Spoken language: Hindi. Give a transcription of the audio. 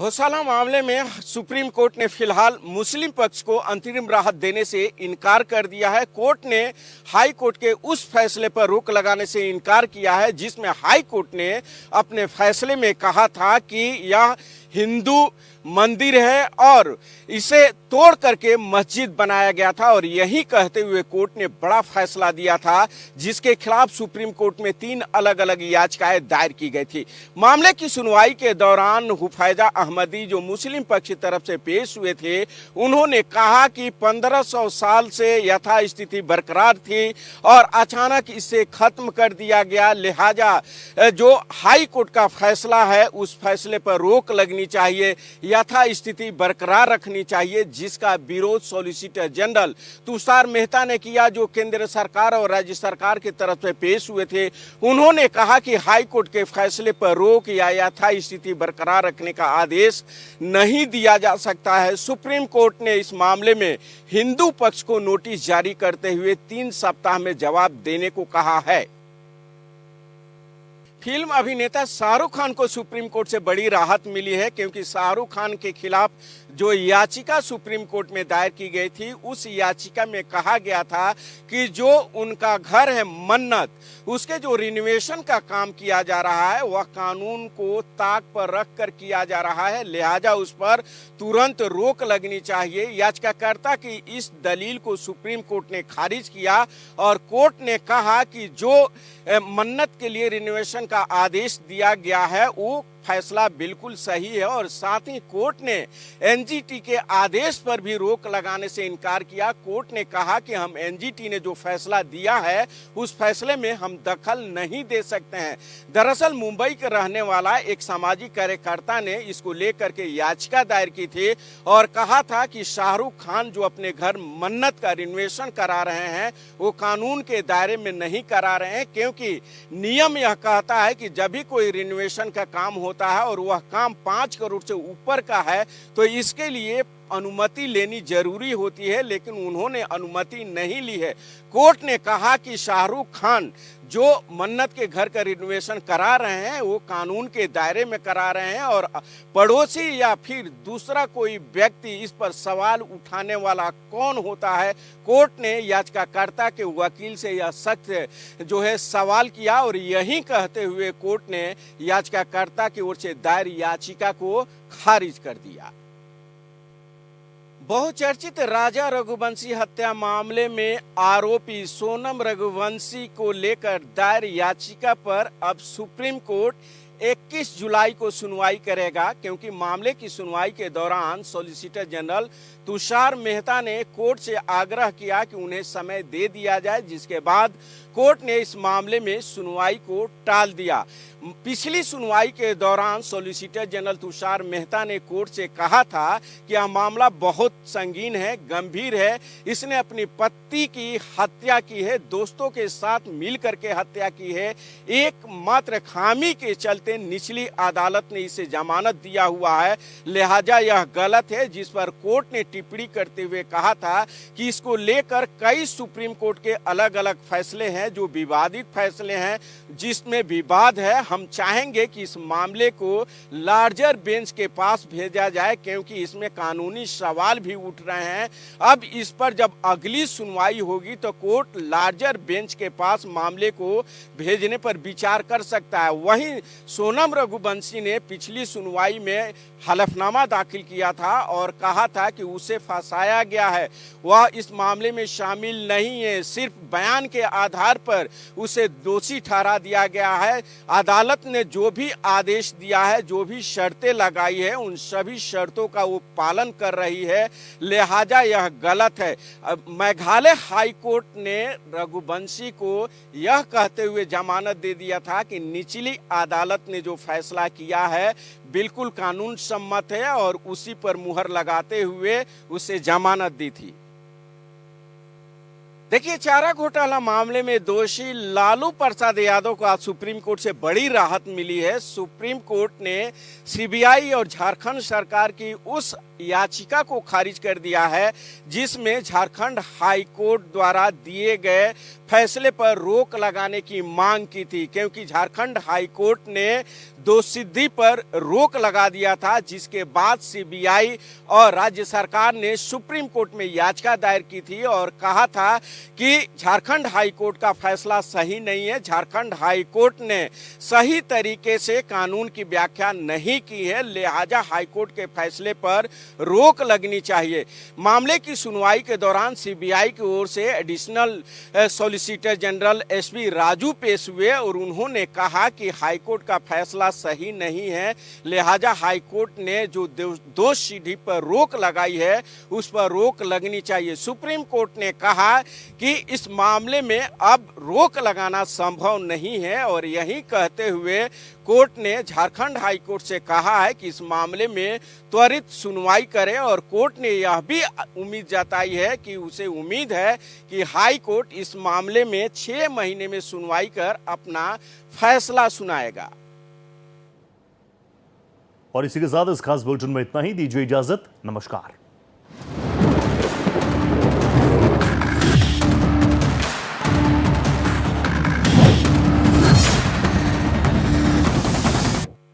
घोटाला मामले में सुप्रीम कोर्ट ने फिलहाल मुस्लिम पक्ष को अंतरिम राहत देने से इनकार कर दिया है। कोर्ट ने हाई कोर्ट के उस फैसले पर रोक लगाने से इनकार किया है जिसमें हाई कोर्ट ने अपने फैसले में कहा था कि यह हिंदू मंदिर है और इसे तोड़ करके मस्जिद बनाया गया था। और यही कहते हुए कोर्ट ने बड़ा फैसला दिया था जिसके खिलाफ सुप्रीम कोर्ट में 3 अलग अलग याचिकाएं दायर की गई थी। मामले की सुनवाई के दौरान हुफैजा अहमदी जो मुस्लिम पक्ष की तरफ से पेश हुए थे, उन्होंने कहा कि 1500 साल से यथास्थिति बरकरार थी और अचानक इसे खत्म कर दिया गया, लिहाजा जो हाई कोर्ट का फैसला है उस फैसले पर रोक लगनी चाहिए, यथास्थिति बरकरार रखनी चाहिए, जिसका विरोध सॉलिसिटर जनरल तुषार मेहता ने किया जो केंद्र सरकार और राज्य सरकार की तरफ से पेश हुए थे। उन्होंने कहा कि हाई कोर्ट के फैसले पर रोक या यथास्थिति बरकरार रखने का आदेश नहीं दिया जा सकता है। सुप्रीम कोर्ट ने इस मामले में हिंदू पक्ष को नोटिस जारी करते हुए 3 सप्ताह में जवाब देने को कहा है। फिल्म अभिनेता शाहरुख खान को सुप्रीम कोर्ट से बड़ी राहत मिली है क्योंकि शाहरुख खान के खिलाफ जो याचिका सुप्रीम कोर्ट में दायर की गई थी उस याचिका में कहा गया था कि जो उनका घर है मन्नत, उसके जो रिनोवेशन का काम किया जा रहा है वह कानून को ताक पर रख कर किया जा रहा है, लिहाजा उस पर तुरंत रोक लगनी चाहिए। याचिकाकर्ता की इस दलील को सुप्रीम कोर्ट ने खारिज किया और कोर्ट ने कहा कि जो मन्नत के लिए रिनोवेशन का आदेश दिया गया है वो फैसला बिल्कुल सही है और साथ ही कोर्ट ने एनजीटी के आदेश पर भी रोक लगाने से इनकार किया। कोर्ट ने कहा कि हम एनजीटी ने जो फैसला दिया है उस फैसले में हम दखल नहीं दे सकते हैं। दरअसल मुंबई के रहने वाला एक सामाजिक कार्यकर्ता ने इसको लेकर के याचिका दायर की थी और कहा था कि शाहरुख खान जो अपने घर मन्नत का रिनोवेशन करा रहे हैं वो कानून के दायरे में नहीं करा रहे हैं, क्योंकि नियम यह कहता है कि जब भी कोई रिनोवेशन का काम होता है और वह काम 5 करोड़ से ऊपर का है तो इसके लिए अनुमति लेनी जरूरी होती है, लेकिन उन्होंने अनुमति नहीं ली है। कोर्ट ने कहा कि शाहरुख खान जो मन्नत के घर का रिनोवेशन करा रहे हैं वो कानून के दायरे में करा रहे हैं और पड़ोसी या फिर दूसरा कोई व्यक्ति इस पर सवाल उठाने वाला कौन होता है। कोर्ट ने याचिकाकर्ता के वकील से यह सख्त जो है सवाल किया और यही कहते हुए कोर्ट ने याचिकाकर्ता की ओर से दायर याचिका को खारिज कर दिया। बहुचर्चित राजा रघुवंशी हत्या मामले में आरोपी सोनम रघुवंशी को लेकर दायर याचिका पर अब सुप्रीम कोर्ट 21 जुलाई को सुनवाई करेगा, क्योंकि मामले की सुनवाई के दौरान सॉलिसिटर जनरल तुषार मेहता ने कोर्ट से आग्रह किया कि उन्हें समय दे दिया जाए, जिसके बाद कोर्ट ने इस मामले में सुनवाई को टाल दिया। पिछली सुनवाई के दौरान सॉलिसिटर जनरल तुषार मेहता ने कोर्ट से कहा था कि यह मामला बहुत संगीन है, गंभीर है, इसने अपनी पत्नी की हत्या की है, दोस्तों के साथ मिलकर के हत्या की है, एकमात्र खामी के चलते निचली अदालत ने इसे जमानत दिया हुआ है, लिहाजा यह गलत है। जिस पर कोर्ट ने टिप्पणी करते हुए कहा था कि इसको लेकर कई सुप्रीम कोर्ट के अलग अलग फैसले हैं जो विवादित फैसले हैं, जिसमें विवाद है। हम चाहेंगे कि इस मामले को लार्जर बेंच के पास भेजा जाए, क्योंकि इसमें कानूनी सवाल भी उठ रहे हैं। अब इस पर जब अगली सुनवाई होगी तो कोर्ट लार्जर बेंच के पास मामले को भेजने पर विचार कर सकता है। वहीं सोनम रघुवंशी ने पिछली सुनवाई में हलफनामा दाखिल किया था और कहा था कि उसे फंसाया गया है, वह इस मामले में शामिल नहीं है, सिर्फ बयान के आधार पर उसे दोषी ठहरा दिया गया है। अदालत ने जो भी आदेश दिया है, जो भी शर्तें लगाई है, उन सभी शर्तों का वो पालन कर रही है, लिहाजा यह गलत है। मेघालय हाई कोर्ट ने रघुवंशी को यह कहते हुए जमानत दे दिया था कि निचली अदालत ने जो फैसला किया है बिल्कुल कानून सम्मत है और उसी पर मुहर लगाते हुए उसे जमानत दी थी। देखिए, चारा घोटाला मामले में दोषी लालू प्रसाद यादव को आज सुप्रीम कोर्ट से बड़ी राहत मिली है। सुप्रीम कोर्ट ने सीबीआई और झारखंड सरकार की उस याचिका को खारिज कर दिया है जिसमें झारखंड हाई कोर्ट द्वारा दिए गए फैसले पर रोक लगाने की मांग की थी, क्योंकि झारखंड हाई कोर्ट ने दोषसिद्धि पर रोक लगा दिया था, जिसके बाद सीबीआई और राज्य सरकार ने सुप्रीम कोर्ट में याचिका दायर की थी और कहा था कि झारखंड हाई कोर्ट का फैसला सही नहीं है, झारखंड हाई कोर्ट ने सही तरीके से कानून की व्याख्या नहीं की है, लिहाजा हाई कोर्ट के फैसले पर रोक लगनी चाहिए। मामले की सुनवाई के दौरान सीबीआई की ओर से additional solicitor general SP Raju पेश हुए और उन्होंने कहा कि हाई कोर्ट का फैसला सही नहीं है, लिहाजा हाई कोर्ट ने जो दोषसिद्धि पर रोक लगाई है उस पर रोक लगनी चाहिए। सुप्रीम कोर्ट ने कहा कि इस मामले में अब रोक लगाना संभव नहीं है और यही कहते हुए कोर्ट ने झारखंड हाई कोर्ट से कहा है कि इस मामले में त्वरित सुनवाई करे और कोर्ट ने यह भी उम्मीद जताई है कि उसे उम्मीद है कि हाई कोर्ट इस मामले में 6 महीने में सुनवाई कर अपना फैसला सुनाएगा। और इसी के साथ इस खास बुलेटिन में इतना ही। दीजिए इजाजत। नमस्कार।